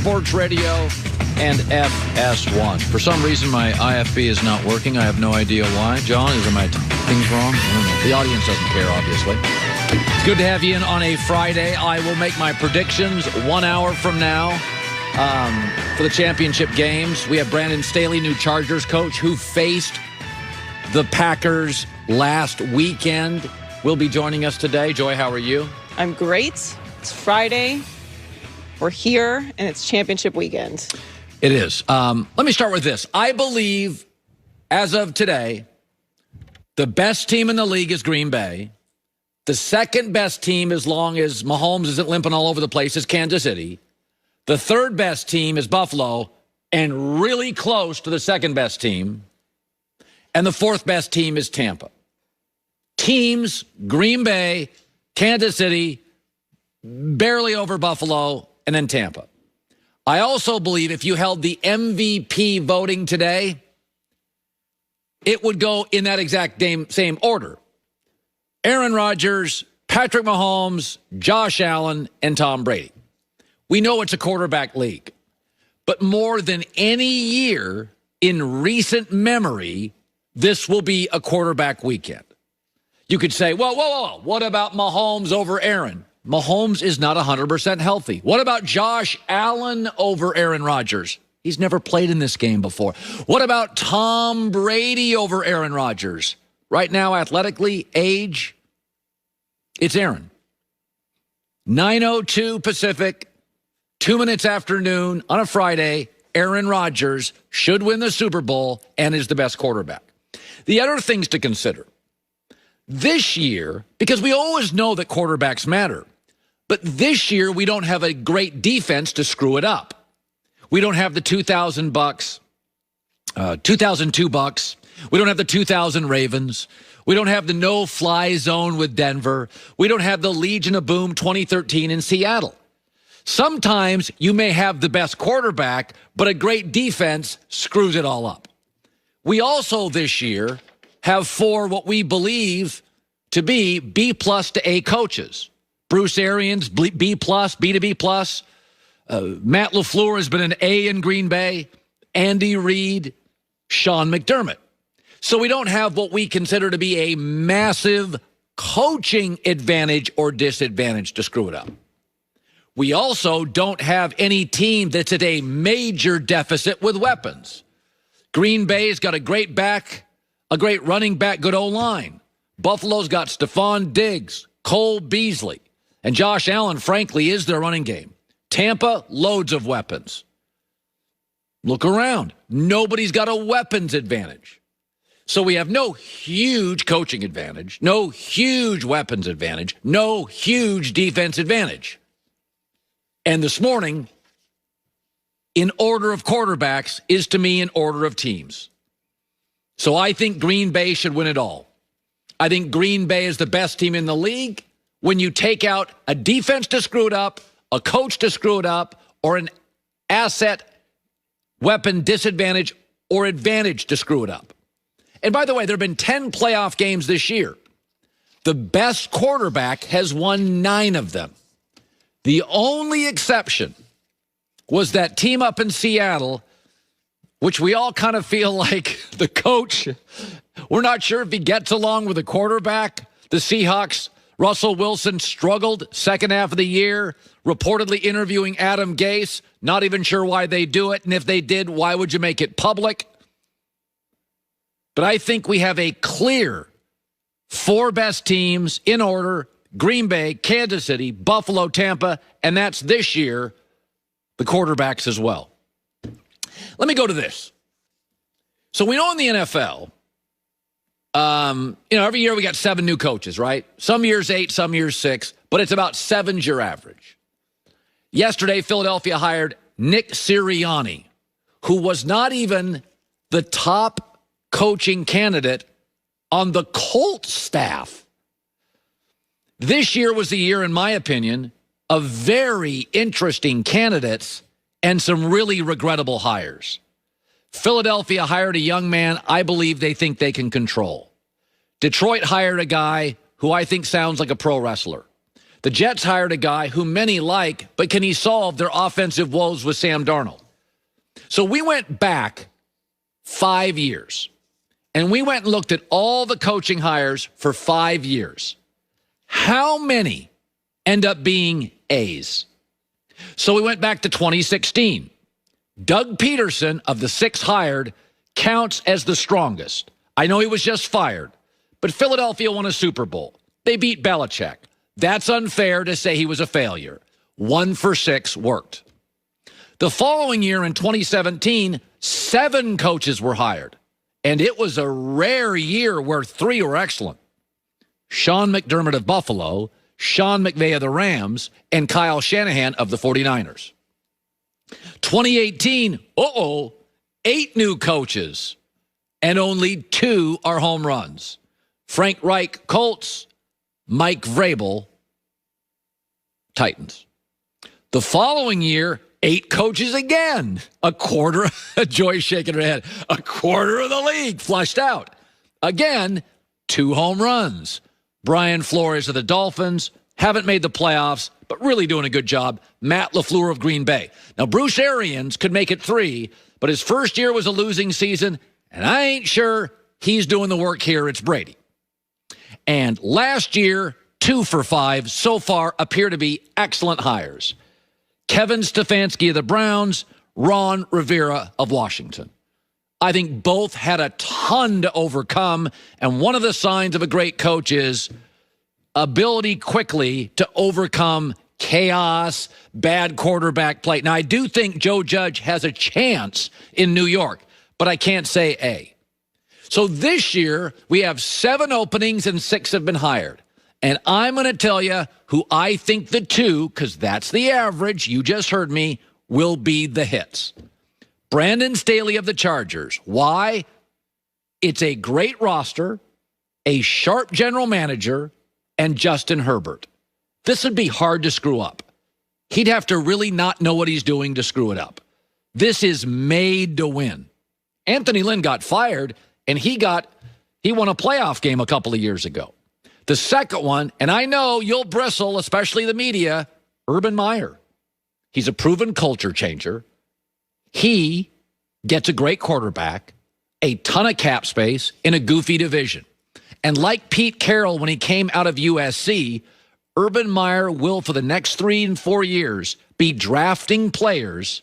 Sports Radio, and FS1. For some reason, my IFB is not working. I have no idea why. John, are my things wrong? I don't know. The audience doesn't care, obviously. It's good to have you in on a Friday. I will make my predictions 1 hour from now for the championship games. We have Brandon Staley, new Chargers coach, who faced the Packers last weekend. Will be joining us today. Joy, how are you? I'm great. It's Friday. We're here, and it's championship weekend. It is. Let me start with this. I believe, as of today, the best team in the league is Green Bay. The second best team, as long as Mahomes isn't limping all over the place, is Kansas City. The third best team is Buffalo, and really close to the second best team. And the fourth best team is Tampa. Teams, Green Bay, Kansas City, barely over Buffalo, and then Tampa. I also believe if you held the MVP voting today, it would go in that exact same order. Aaron Rodgers, Patrick Mahomes, Josh Allen, and Tom Brady. We know it's a quarterback league. But more than any year in recent memory, this will be a quarterback weekend. You could say, whoa, what about Mahomes over Aaron? Mahomes is not 100% healthy. What about Josh Allen over Aaron Rodgers? He's never played in this game before. What about Tom Brady over Aaron Rodgers? Right now, athletically, age, it's Aaron. 9:02 Pacific, 2 minutes after noon on a Friday, Aaron Rodgers should win the Super Bowl and is the best quarterback. The other things to consider. This year, because we always know that quarterbacks matter, but this year we don't have a great defense to screw it up. We don't have the 2002 Bucs. We don't have the 2000 Ravens. We don't have the no-fly zone with Denver. We don't have the Legion of Boom 2013 in Seattle. Sometimes you may have the best quarterback, but a great defense screws it all up. We also this year have 4 what we believe to be B+ to A coaches. Bruce Arians, B+, B to B+. Matt LaFleur has been an A in Green Bay. Andy Reid, Sean McDermott. So we don't have what we consider to be a massive coaching advantage or disadvantage to screw it up. We also don't have any team that's at a major deficit with weapons. Green Bay's got a great running back, good O-line. Buffalo's got Stephon Diggs, Cole Beasley, and Josh Allen, frankly, is their running game. Tampa, loads of weapons. Look around. Nobody's got a weapons advantage. So we have no huge coaching advantage, no huge weapons advantage, no huge defense advantage. And this morning, in order of quarterbacks, is to me in order of teams. So I think Green Bay should win it all. I think Green Bay is the best team in the league. When you take out a defense to screw it up, a coach to screw it up, or an asset, weapon disadvantage, or advantage to screw it up. And by the way, there have been 10 playoff games this year. The best quarterback has won 9 of them. The only exception was that team up in Seattle, which we all kind of feel like the coach, we're not sure if he gets along with the quarterback. The Seahawks, Russell Wilson struggled second half of the year, reportedly interviewing Adam Gase. Not even sure why they do it. And if they did, why would you make it public? But I think we have a clear 4 best teams in order: Green Bay, Kansas City, Buffalo, Tampa, and that's this year, the quarterbacks as well. Let me go to this. So we know in the NFL, every year we got 7 new coaches, right? Some years 8, some years 6, but it's about 7's your average. Yesterday, Philadelphia hired Nick Sirianni, who was not even the top coaching candidate on the Colts staff. This year was the year, in my opinion, of very interesting candidates and some really regrettable hires. Philadelphia hired a young man I believe they think they can control. Detroit hired a guy who I think sounds like a pro wrestler. The Jets hired a guy who many like, but can he solve their offensive woes with Sam Darnold? So we went back 5 years, and we went and looked at all the coaching hires for 5 years. How many end up being A's? So we went back to 2016. Doug Peterson, of the 6 hired, counts as the strongest. I know he was just fired, but Philadelphia won a Super Bowl. They beat Belichick. That's unfair to say he was a failure. 1 for 6 worked. The following year in 2017, 7 coaches were hired, and it was a rare year where 3 were excellent. Sean McDermott of Buffalo, Sean McVay of the Rams, and Kyle Shanahan of the 49ers. 2018, 8 new coaches, and only 2 are home runs. Frank Reich, Colts, Mike Vrabel, Titans. The following year, 8 coaches again. A quarter, Joy's shaking her head, a quarter of the league flushed out. Again, 2 home runs. Brian Flores of the Dolphins, haven't made the playoffs, but really doing a good job. Matt LaFleur of Green Bay. Now, Bruce Arians could make it 3, but his first year was a losing season, and I ain't sure he's doing the work here. It's Brady. And last year, 2 for 5 so far appear to be excellent hires. Kevin Stefanski of the Browns, Ron Rivera of Washington. I think both had a ton to overcome, and one of the signs of a great coach is ability quickly to overcome chaos, bad quarterback play. Now, I do think Joe Judge has a chance in New York, but I can't say A. So this year, we have 7 openings and 6 have been hired. And I'm going to tell you who I think the 2, because that's the average, you just heard me, will be the hits. Brandon Staley of the Chargers. Why? It's a great roster, a sharp general manager, and Justin Herbert. This would be hard to screw up. He'd have to really not know what he's doing to screw it up. This is made to win. Anthony Lynn got fired, and he won a playoff game a couple of years ago. The second one, and I know you'll bristle, especially the media, Urban Meyer. He's a proven culture changer. He gets a great quarterback, a ton of cap space in a goofy division. And like Pete Carroll when he came out of USC, Urban Meyer will, for the next 3 and 4 years, be drafting players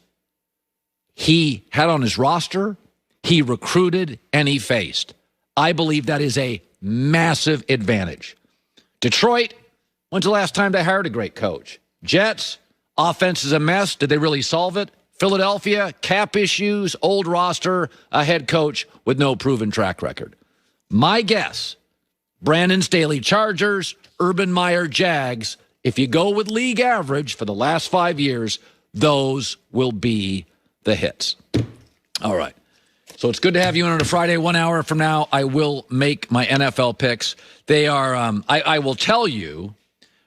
he had on his roster, he recruited, and he faced. I believe that is a massive advantage. Detroit, when's the last time they hired a great coach? Jets, offense is a mess. Did they really solve it? Philadelphia, cap issues, old roster, a head coach with no proven track record. My guess, Brandon Staley Chargers, Urban Meyer Jags. If you go with league average for the last 5 years, those will be the hits. All right. So it's good to have you in on a Friday. 1 hour from now, I will make my NFL picks. They are, I will tell you,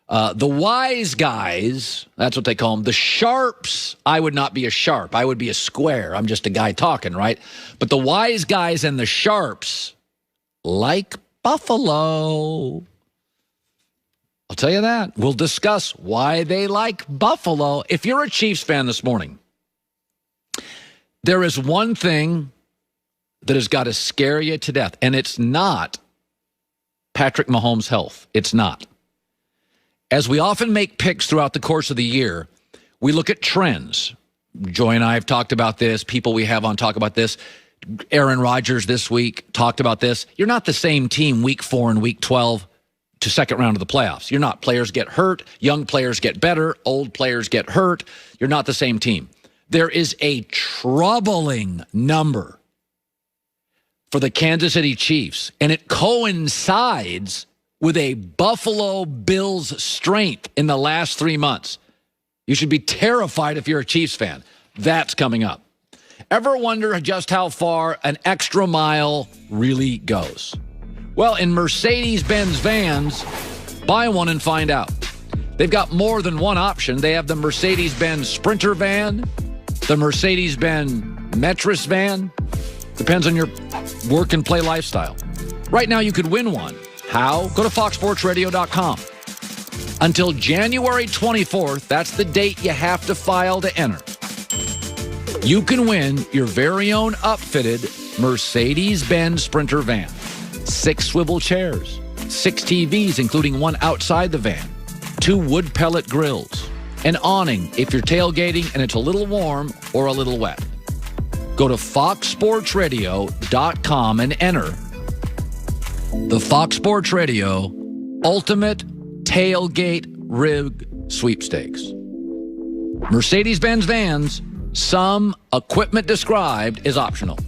the wise guys, that's what they call them, the sharps. I would not be a sharp. I would be a square. I'm just a guy talking, right? But the wise guys and the sharps like Buffalo. I'll tell you that. We'll discuss why they like Buffalo. If you're a Chiefs fan this morning, there is one thing that has got to scare you to death, and it's not Patrick Mahomes' health. It's not. As we often make picks throughout the course of the year, we look at trends. Joy and I have talked about this. People we have on talk about this. Aaron Rodgers this week talked about this. You're not the same team week 4 and week 12 to second round of the playoffs. You're not. Players get hurt. Young players get better. Old players get hurt. You're not the same team. There is a troubling number for the Kansas City Chiefs, and it coincides with a Buffalo Bills strength in the last 3 months. You should be terrified if you're a Chiefs fan. That's coming up. Ever wonder just how far an extra mile really goes? Well, in Mercedes-Benz vans, buy one and find out. They've got more than one option. They have the Mercedes-Benz Sprinter van, the Mercedes-Benz Metris van. Depends on your work and play lifestyle. Right now, you could win one. How? Go to foxsportsradio.com. Until January 24th, that's the date you have to file to enter. You can win your very own upfitted Mercedes-Benz Sprinter van. 6 swivel chairs, 6 TVs, including one outside the van, 2 wood pellet grills, an awning if you're tailgating and it's a little warm or a little wet. Go to foxsportsradio.com and enter the Fox Sports Radio Ultimate Tailgate Rig Sweepstakes. Mercedes-Benz vans, some equipment described is optional.